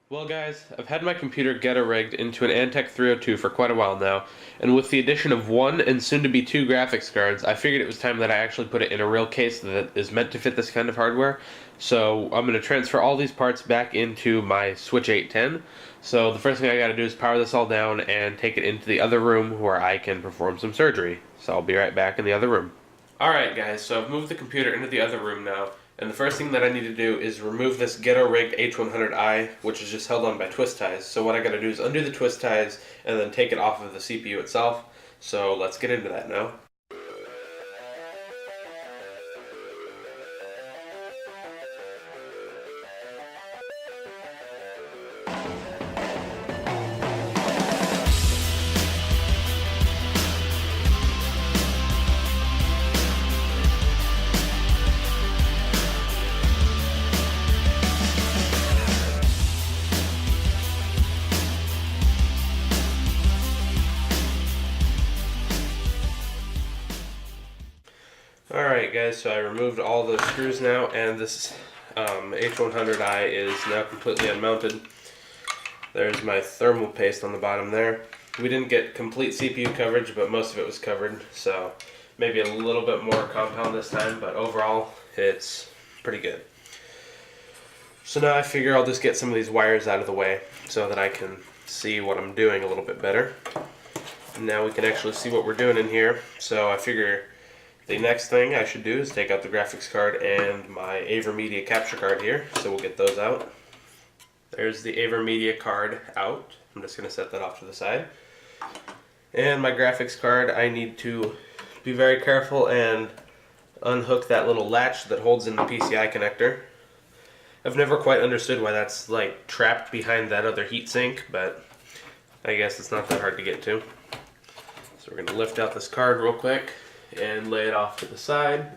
Well guys, I've had my computer ghetto-rigged into an Antec 302 for quite a while now, and with the addition of one and soon to be two graphics cards, I figured it was time that I actually put it in a real case that is meant to fit this kind of hardware. So I'm going to transfer all these parts back into my Switch 810. So the first thing I got to do is power this all down and take it into the other room where I can perform some surgery. So I'll be right back in the other room. Alright guys, so I've moved the computer into the other room now. And the first thing that I need to do is remove this ghetto-rigged H100i, which is just held on by twist ties. So what I gotta do is undo the twist ties and then take it off of the CPU itself. So let's get into that now. Alright guys, so I removed all the screws now, and this H100i is now completely unmounted. There's my thermal paste on the bottom there. We didn't get complete CPU coverage, but most of it was covered, so maybe a little bit more compound this time, but overall it's pretty good. So now I figure I'll just get some of these wires out of the way so that I can see what I'm doing a little bit better. And now we can actually see what we're doing in here, so I figure the next thing I should do is take out the graphics card and my AVerMedia capture card here, so we'll get those out. There's the AVerMedia card out. I'm just going to set that off to the side. And my graphics card, I need to be very careful and unhook that little latch that holds in the PCI connector. I've never quite understood why that's like trapped behind that other heatsink, but I guess it's not that hard to get to. So we're going to lift out this card real quick and lay it off to the side.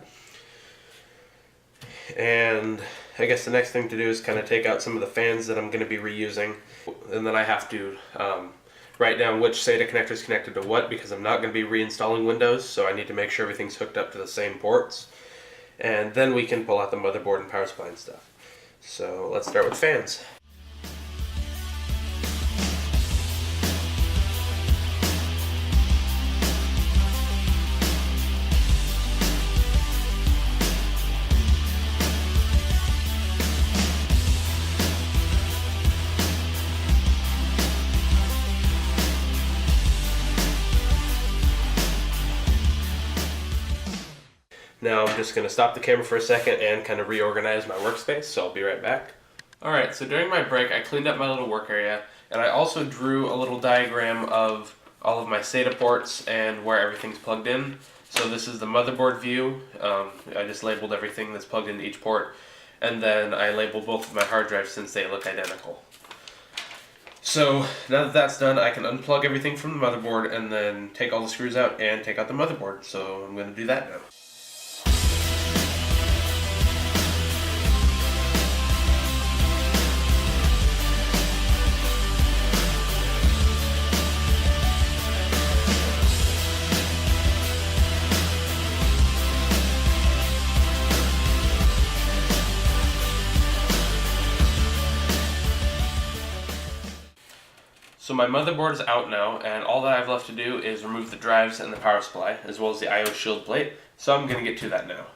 And I guess the next thing to do is kind of take out some of the fans that I'm going to be reusing, and then I have to write down which SATA connector is connected to what, because I'm not going to be reinstalling Windows, so I need to make sure everything's hooked up to the same ports. And then we can pull out the motherboard and power supply and stuff. So let's start with fans. Now I'm just going to stop the camera for a second and kind of reorganize my workspace, so I'll be right back. Alright, so during my break I cleaned up my little work area, and I also drew a little diagram of all of my SATA ports and where everything's plugged in. So this is the motherboard view. I just labeled everything that's plugged into each port, and then I labeled both of my hard drives since they look identical. So now that that's done, I can unplug everything from the motherboard and then take all the screws out and take out the motherboard. So I'm going to do that now. So my motherboard is out now, and all that I have left to do is remove the drives and the power supply, as well as the I/O shield plate, so I'm going to get to that now.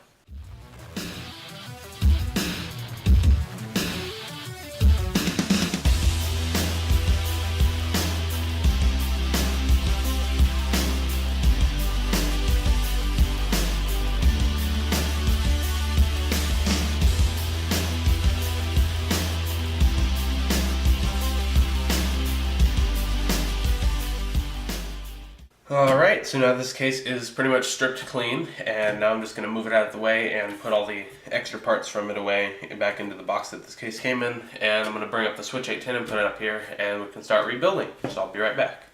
Alright, so now this case is pretty much stripped clean, and now I'm just going to move it out of the way and put all the extra parts from it away back into the box that this case came in, and I'm going to bring up the Switch 810 and put it up here, and we can start rebuilding, so I'll be right back.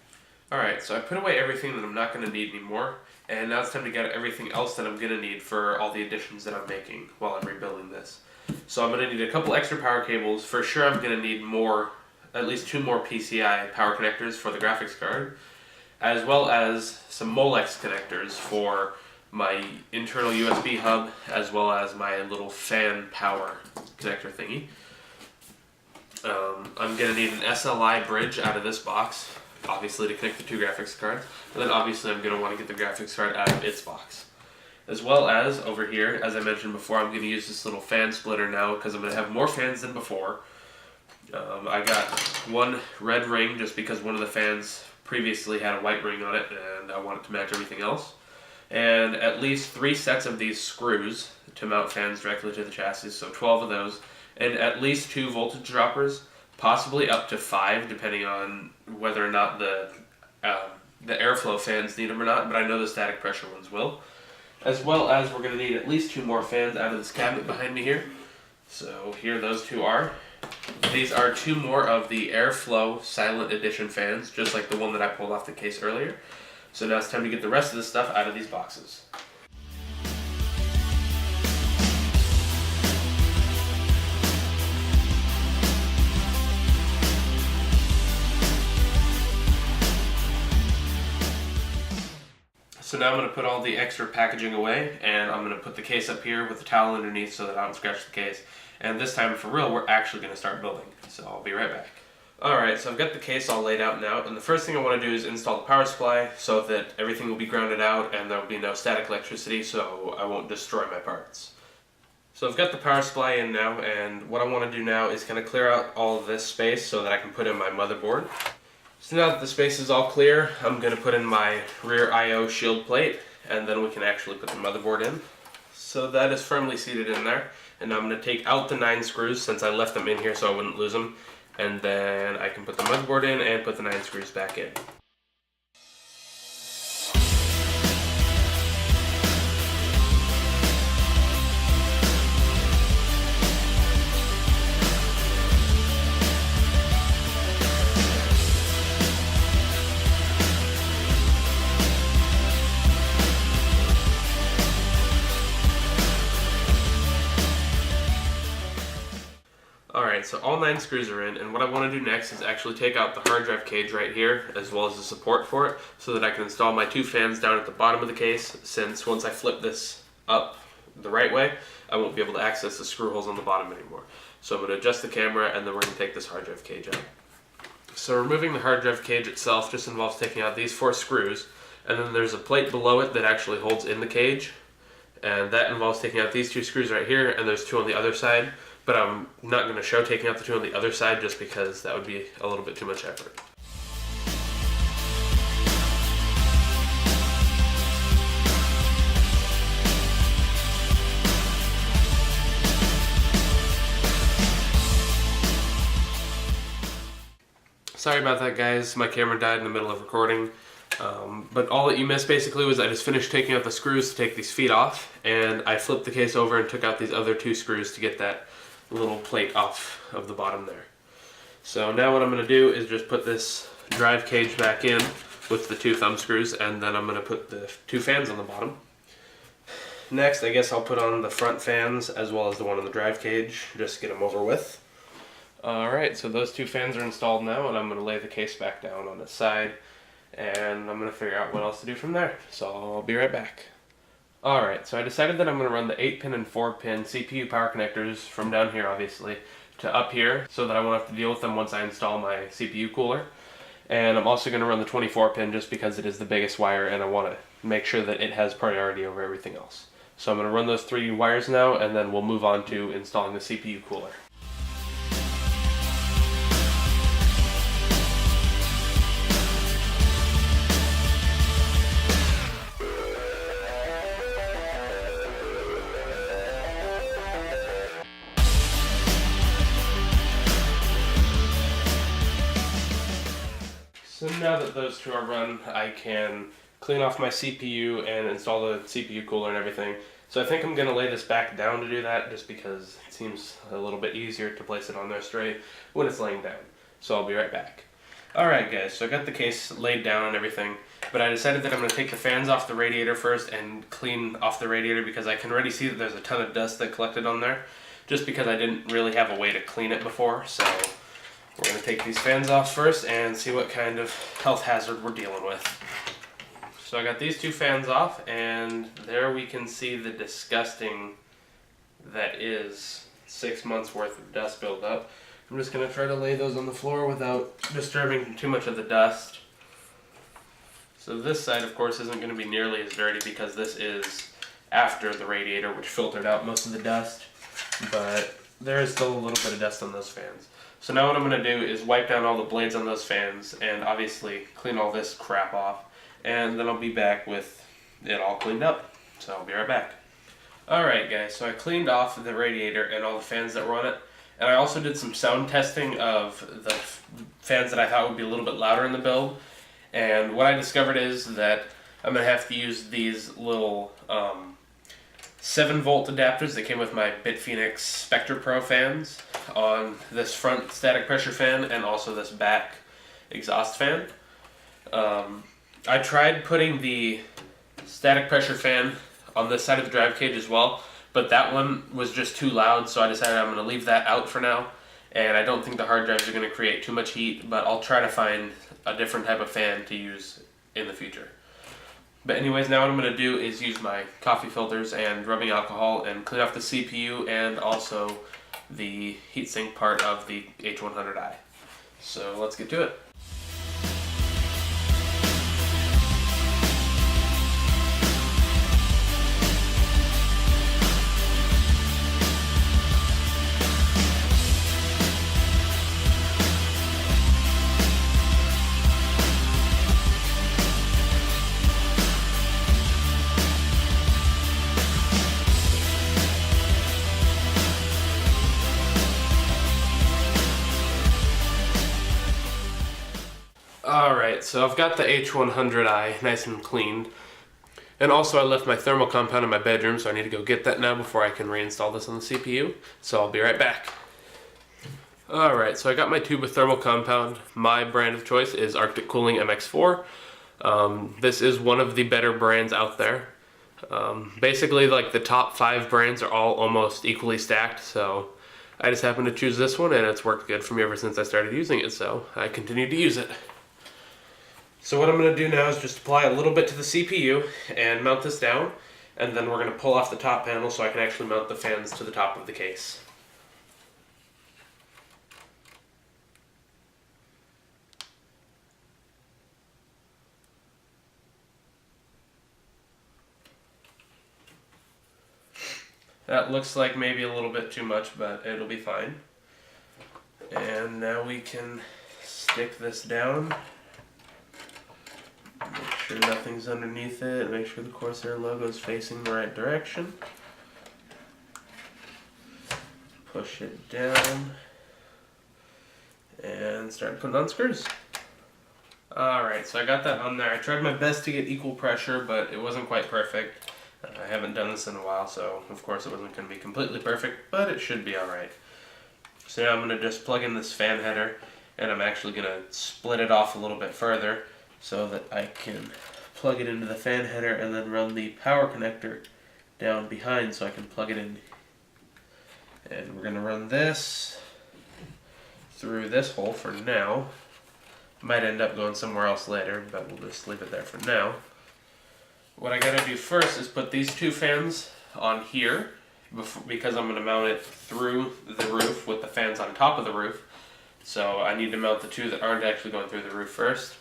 Alright, so I put away everything that I'm not going to need anymore, and now it's time to get everything else that I'm going to need for all the additions that I'm making while I'm rebuilding this. So I'm going to need a couple extra power cables. For sure I'm going to need at least 2 more PCI power connectors for the graphics card, as well as some Molex connectors for my internal USB hub, as well as my little fan power connector thingy. I'm going to need an SLI bridge out of this box, obviously to connect the two graphics cards, and then obviously I'm going to want to get the graphics card out of its box. As well as, over here, as I mentioned before, I'm going to use this little fan splitter now because I'm going to have more fans than before. I got one red ring just because one of the fans previously had a white ring on it and I want it to match everything else. And at least 3 sets of these screws to mount fans directly to the chassis, so 12 of those. And at least 2 voltage droppers, possibly up to 5 depending on whether or not the airflow fans need them or not, but I know the static pressure ones will. As well as we're going to need at least 2 more fans out of this cabinet behind me here. So here those 2 are. These are 2 more of the Airflow Silent Edition fans, just like the one that I pulled off the case earlier. So now it's time to get the rest of this stuff out of these boxes. So now I'm going to put all the extra packaging away, and I'm going to put the case up here with the towel underneath so that I don't scratch the case. And this time, for real, we're actually going to start building. So I'll be right back. Alright, so I've got the case all laid out now, and the first thing I want to do is install the power supply so that everything will be grounded out and there will be no static electricity so I won't destroy my parts. So I've got the power supply in now, and what I want to do now is kind of clear out all of this space so that I can put in my motherboard. So now that the space is all clear, I'm going to put in my rear I/O shield plate, and then we can actually put the motherboard in. So that is firmly seated in there, and I'm going to take out the 9 screws since I left them in here so I wouldn't lose them, and then I can put the motherboard in and put the 9 screws back in. Alright, so all 9 screws are in, and what I want to do next is actually take out the hard drive cage right here, as well as the support for it, so that I can install my 2 fans down at the bottom of the case, since once I flip this up the right way, I won't be able to access the screw holes on the bottom anymore. So I'm going to adjust the camera, and then we're going to take this hard drive cage out. So removing the hard drive cage itself just involves taking out these 4 screws, and then there's a plate below it that actually holds in the cage, and that involves taking out these 2 screws right here, and there's 2 on the other side. But I'm not going to show taking out the 2 on the other side just because that would be a little bit too much effort. Sorry about that, guys. My camera died in the middle of recording. But all that you missed basically was I just finished taking out the screws to take these feet off, and I flipped the case over and took out these other 2 screws to get that little plate off of the bottom there. So now what I'm going to do is just put this drive cage back in with the 2 thumb screws, and then I'm going to put the 2 fans on the bottom. Next, I guess I'll put on the front fans as well as the one on the drive cage, just to get them over with. Alright, so those 2 fans are installed now, and I'm going to lay the case back down on its side, and I'm going to figure out what else to do from there. So I'll be right back. Alright, so I decided that I'm going to run the 8-pin and 4-pin CPU power connectors from down here, obviously, to up here, so that I won't have to deal with them once I install my CPU cooler. And I'm also going to run the 24-pin just because it is the biggest wire, and I want to make sure that it has priority over everything else. So I'm going to run those 3 wires now, and then we'll move on to installing the CPU cooler. So now that those 2 are run, I can clean off my CPU and install the CPU cooler and everything. So I think I'm going to lay this back down to do that, just because it seems a little bit easier to place it on there straight when it's laying down. So I'll be right back. Alright guys, so I got the case laid down and everything, but I decided that I'm going to take the fans off the radiator first and clean off the radiator because I can already see that there's a ton of dust that collected on there, just because I didn't really have a way to clean it before. So we're going to take these fans off first and see what kind of health hazard we're dealing with. So I got these 2 fans off, and there we can see the disgusting that is 6 months worth of dust buildup. I'm just going to try to lay those on the floor without disturbing too much of the dust. So this side, of course, isn't going to be nearly as dirty because this is after the radiator, which filtered out most of the dust. But there is still a little bit of dust on those fans. So now what I'm going to do is wipe down all the blades on those fans and obviously clean all this crap off. And then I'll be back with it all cleaned up. So I'll be right back. Alright guys, so I cleaned off the radiator and all the fans that were on it. And I also did some sound testing of the fans that I thought would be a little bit louder in the build. And what I discovered is that I'm going to have to use these little 7-volt adapters that came with my BitPhoenix Spectre Pro fans on this front static pressure fan and also this back exhaust fan. I tried putting the static pressure fan on this side of the drive cage as well, but that one was just too loud, so I decided I'm going to leave that out for now. And I don't think the hard drives are going to create too much heat, but I'll try to find a different type of fan to use in the future. But anyways, now what I'm going to do is use my coffee filters and rubbing alcohol and clean off the CPU and also the heatsink part of the H100i. So let's get to it. Alright, so I've got the H100i nice and cleaned. And also I left my thermal compound in my bedroom, so I need to go get that now before I can reinstall this on the CPU. So I'll be right back. Alright, so I got my tube of thermal compound. My brand of choice is Arctic Cooling MX4. This is one of the better brands out there. Basically, like the top 5 brands are all almost equally stacked, so I just happened to choose this one and it's worked good for me ever since I started using it, so I continue to use it. So what I'm going to do now is just apply a little bit to the CPU and mount this down, and then we're going to pull off the top panel so I can actually mount the fans to the top of the case. That looks like maybe a little bit too much, but it'll be fine. And now we can stick this down. Make sure nothing's underneath it. Make sure the Corsair logo is facing the right direction. Push it down. And start putting on screws. Alright, so I got that on there. I tried my best to get equal pressure, but it wasn't quite perfect. I haven't done this in a while, so of course it wasn't going to be completely perfect, but it should be alright. So now I'm going to just plug in this fan header, and I'm actually going to split it off a little bit further so that I can plug it into the fan header and then run the power connector down behind so I can plug it in. And we're going to run this through this hole for now. Might end up going somewhere else later, but we'll just leave it there for now. What I gotta do first is put these 2 fans on here because I'm gonna mount it through the roof with the fans on top of the roof. So I need to mount the 2 that aren't actually going through the roof first.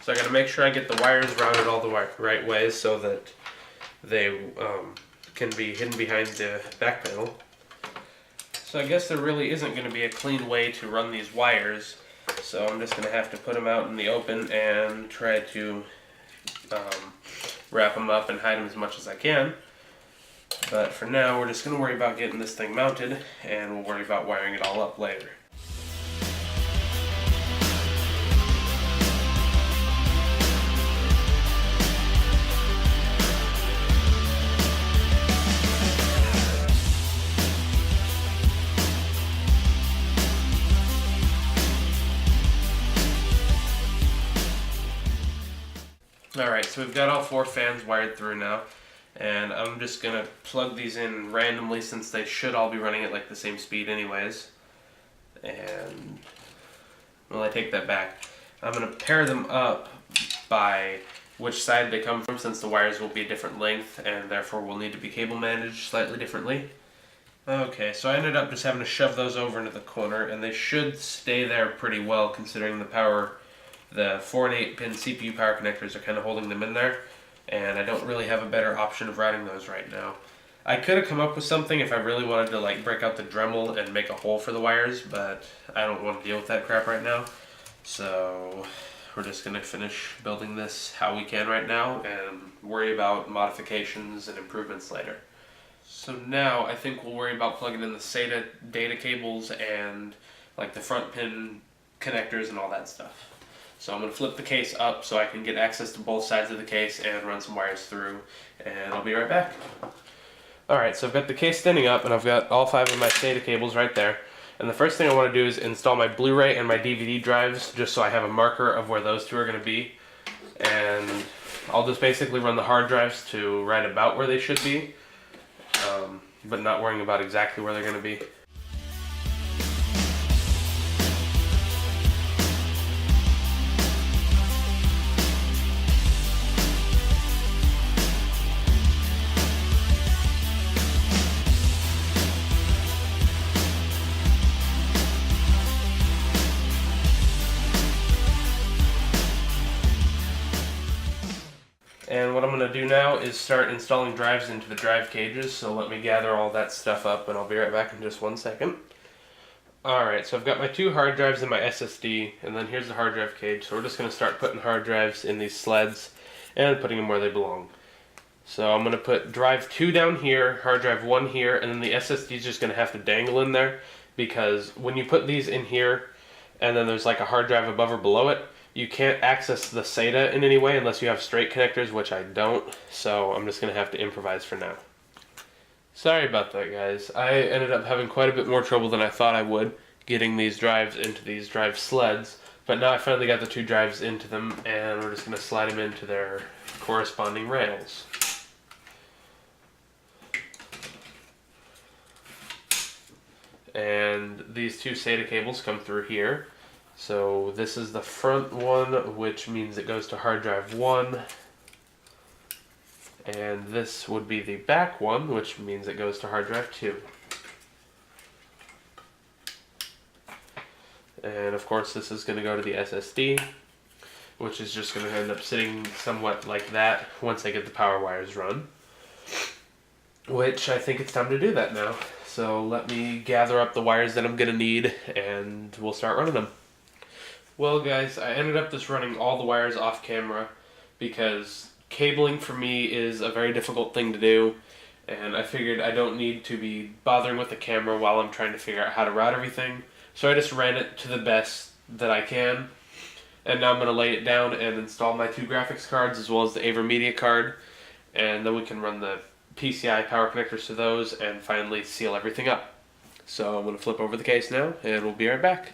So I gotta make sure I get the wires routed all the right ways so that they can be hidden behind the back panel. So I guess there really isn't gonna be a clean way to run these wires. So I'm just gonna have to put them out in the open and try to wrap them up and hide them as much as I can. But for now, we're just going to worry about getting this thing mounted, and we'll worry about wiring it all up later. Alright, so we've got all 4 fans wired through now, and I'm just going to plug these in randomly since they should all be running at like the same speed anyways. And, well, I take that back. I'm going to pair them up by which side they come from since the wires will be a different length and therefore will need to be cable managed slightly differently. Okay, so I ended up just having to shove those over into the corner, and they should stay there pretty well considering the 4 and 8 pin CPU power connectors are kind of holding them in there, and I don't really have a better option of routing those right now. I could have come up with something if I really wanted to like break out the Dremel and make a hole for the wires, but I don't want to deal with that crap right now. So we're just going to finish building this how we can right now and worry about modifications and improvements later. So now I think we'll worry about plugging in the SATA data cables and like the front pin connectors and all that stuff. So I'm going to flip the case up so I can get access to both sides of the case and run some wires through, and I'll be right back. Alright, so I've got the case standing up and I've got all 5 of my SATA cables right there. And the first thing I want to do is install my Blu-ray and my DVD drives just so I have a marker of where those two are going to be. And I'll just basically run the hard drives to right about where they should be, but not worrying about exactly where they're going to be. And what I'm going to do now is start installing drives into the drive cages, so let me gather all that stuff up and I'll be right back in just 1 second. Alright, so I've got my 2 hard drives in my SSD, and then here's the hard drive cage, so we're just going to start putting hard drives in these sleds and putting them where they belong. So I'm going to put drive 2 down here, hard drive 1 here, and then the SSD is just going to have to dangle in there, because when you put these in here and then there's like a hard drive above or below it, you can't access the SATA in any way unless you have straight connectors, which I don't, so I'm just going to have to improvise for now. Sorry about that, guys. I ended up having quite a bit more trouble than I thought I would getting these drives into these drive sleds, but now I finally got the 2 drives into them, and we're just going to slide them into their corresponding rails. And these 2 SATA cables come through here. So this is the front one, which means it goes to hard drive 1. And this would be the back one, which means it goes to hard drive 2. And of course this is going to go to the SSD, which is just going to end up sitting somewhat like that once I get the power wires run. Which I think it's time to do that now. So let me gather up the wires that I'm going to need and we'll start running them. Well guys, I ended up just running all the wires off camera because cabling for me is a very difficult thing to do, and I figured I don't need to be bothering with the camera while I'm trying to figure out how to route everything. So I just ran it to the best that I can, and now I'm going to lay it down and install my 2 graphics cards as well as the AVerMedia card, and then we can run the PCI power connectors to those and finally seal everything up. So I'm going to flip over the case now and we'll be right back.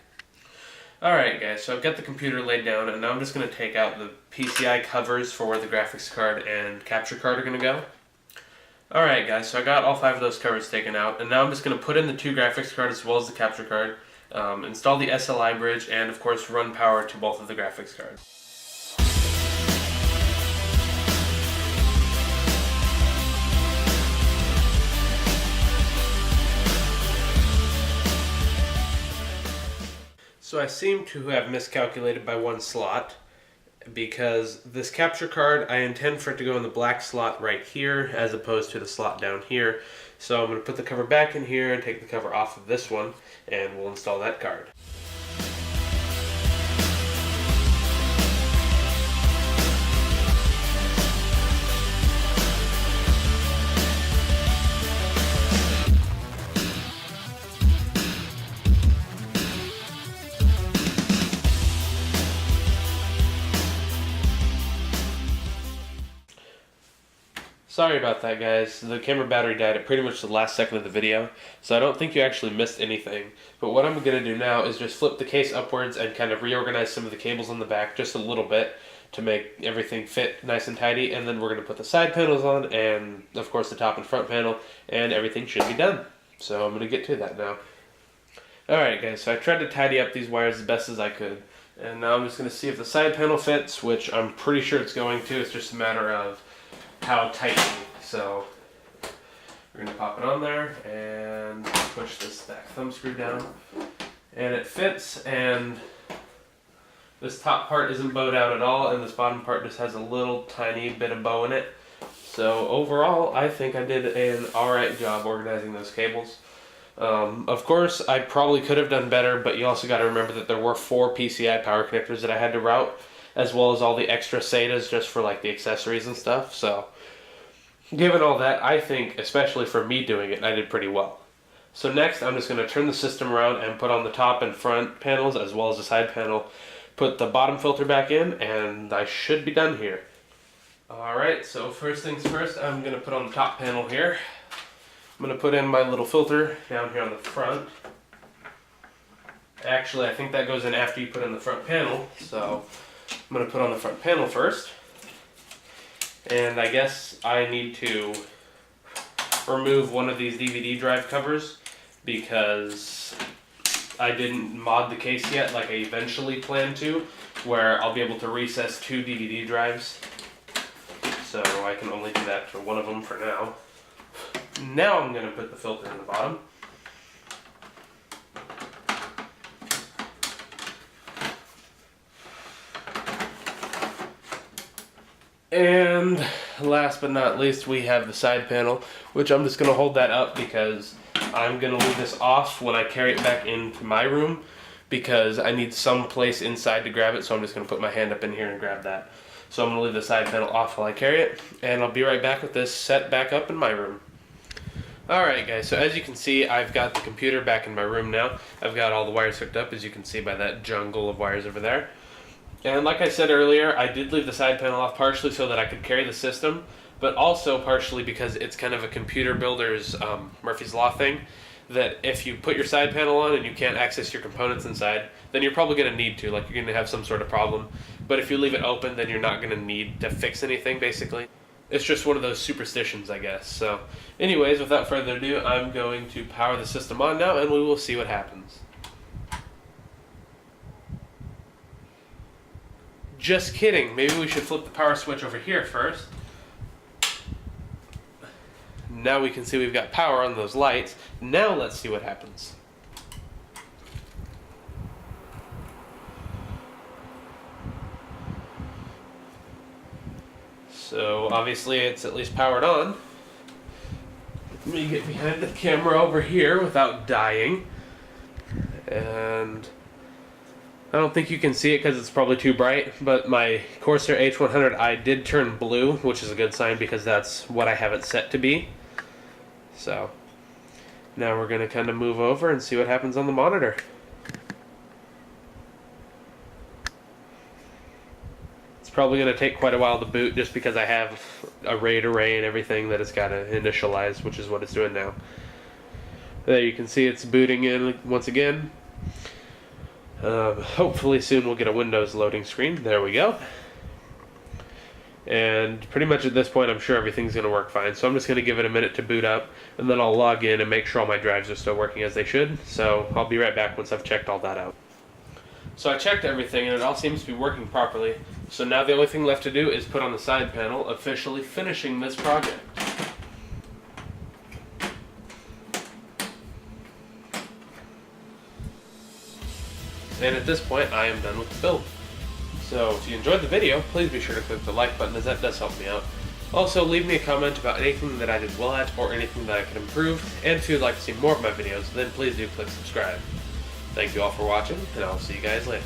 Alright guys, so I've got the computer laid down, and now I'm just going to take out the PCI covers for where the graphics card and capture card are going to go. Alright guys, so I got all 5 of those covers taken out, and now I'm just going to put in the 2 graphics cards as well as the capture card, install the SLI bridge, and of course run power to both of the graphics cards. So I seem to have miscalculated by 1 slot, because this capture card, I intend for it to go in the black slot right here as opposed to the slot down here. So I'm going to put the cover back in here and take the cover off of this one, and we'll install that card. Sorry about that guys, the camera battery died at pretty much the last second of the video, so I don't think you actually missed anything. But what I'm going to do now is just flip the case upwards and kind of reorganize some of the cables on the back just a little bit to make everything fit nice and tidy, and then we're going to put the side panels on and of course the top and front panel, and everything should be done. So I'm going to get to that now. Alright guys, so I tried to tidy up these wires as best as I could, and now I'm just going to see if the side panel fits, which I'm pretty sure it's going to. It's just a matter of how tightly. So We're going to pop it on there and push this back thumb screw down. And it fits, and this top part isn't bowed out at all, and this bottom part just has a little tiny bit of bow in it. So overall, I think I did an alright job organizing those cables. Of course, I probably could have done better, but you also got to remember that there were 4 PCI power connectors that I had to route, as well as all the extra SATAs just for like the accessories and stuff. So given all that, I think, especially for me doing it, I did pretty well. So next, I'm just going to turn the system around and put on the top and front panels as well as the side panel, put the bottom filter back in, and I should be done here. Alright, so first things first, I'm going to put on the top panel here. I'm going to put in my little filter down here on the front. Actually, I think that goes in after you put in the front panel, so I'm going to put on the front panel first. And I guess I need to remove one of these DVD drive covers because I didn't mod the case yet like I eventually plan to, where I'll be able to recess 2 DVD drives. So I can only do that for one of them for now. Now I'm going to put the filter in the bottom. And last but not least, we have the side panel, which I'm just going to hold that up because I'm going to leave this off when I carry it back into my room because I need some place inside to grab it, so I'm just going to put my hand up in here and grab that. So I'm going to leave the side panel off while I carry it, and I'll be right back with this set back up in my room. Alright guys, so as you can see, I've got the computer back in my room now. I've got all the wires hooked up, as you can see by that jungle of wires over there. And like I said earlier, I did leave the side panel off partially so that I could carry the system, but also partially because it's kind of a computer builder's Murphy's Law thing, that if you put your side panel on and you can't access your components inside, then you're probably going to need to, like you're going to have some sort of problem. But if you leave it open, then you're not going to need to fix anything, basically. It's just one of those superstitions, I guess. So anyways, without further ado, I'm going to power the system on now, and we will see what happens. Just kidding. Maybe we should flip the power switch over here first. Now we can see we've got power on those lights. Now let's see what happens. So obviously it's at least powered on. Let me get behind the camera over here without dying. And I don't think you can see it because it's probably too bright, but my Corsair H1200i did turn blue, which is a good sign because that's what I have it set to be. So now we're going to kind of move over and see what happens on the monitor. It's probably going to take quite a while to boot just because I have a RAID array and everything that it's got to initialize, which is what it's doing now. There you can see it's booting in once again. Hopefully soon we'll get a Windows loading screen. There we go. And pretty much at this point I'm sure everything's going to work fine. So I'm just going to give it a minute to boot up, and then I'll log in and make sure all my drives are still working as they should. So I'll be right back once I've checked all that out. So I checked everything and it all seems to be working properly. So now the only thing left to do is put on the side panel, officially finishing this project. And at this point, I am done with the build. So if you enjoyed the video, please be sure to click the like button, as that does help me out. Also, leave me a comment about anything that I did well at or anything that I could improve. And if you'd like to see more of my videos, then please do click subscribe. Thank you all for watching, and I'll see you guys later.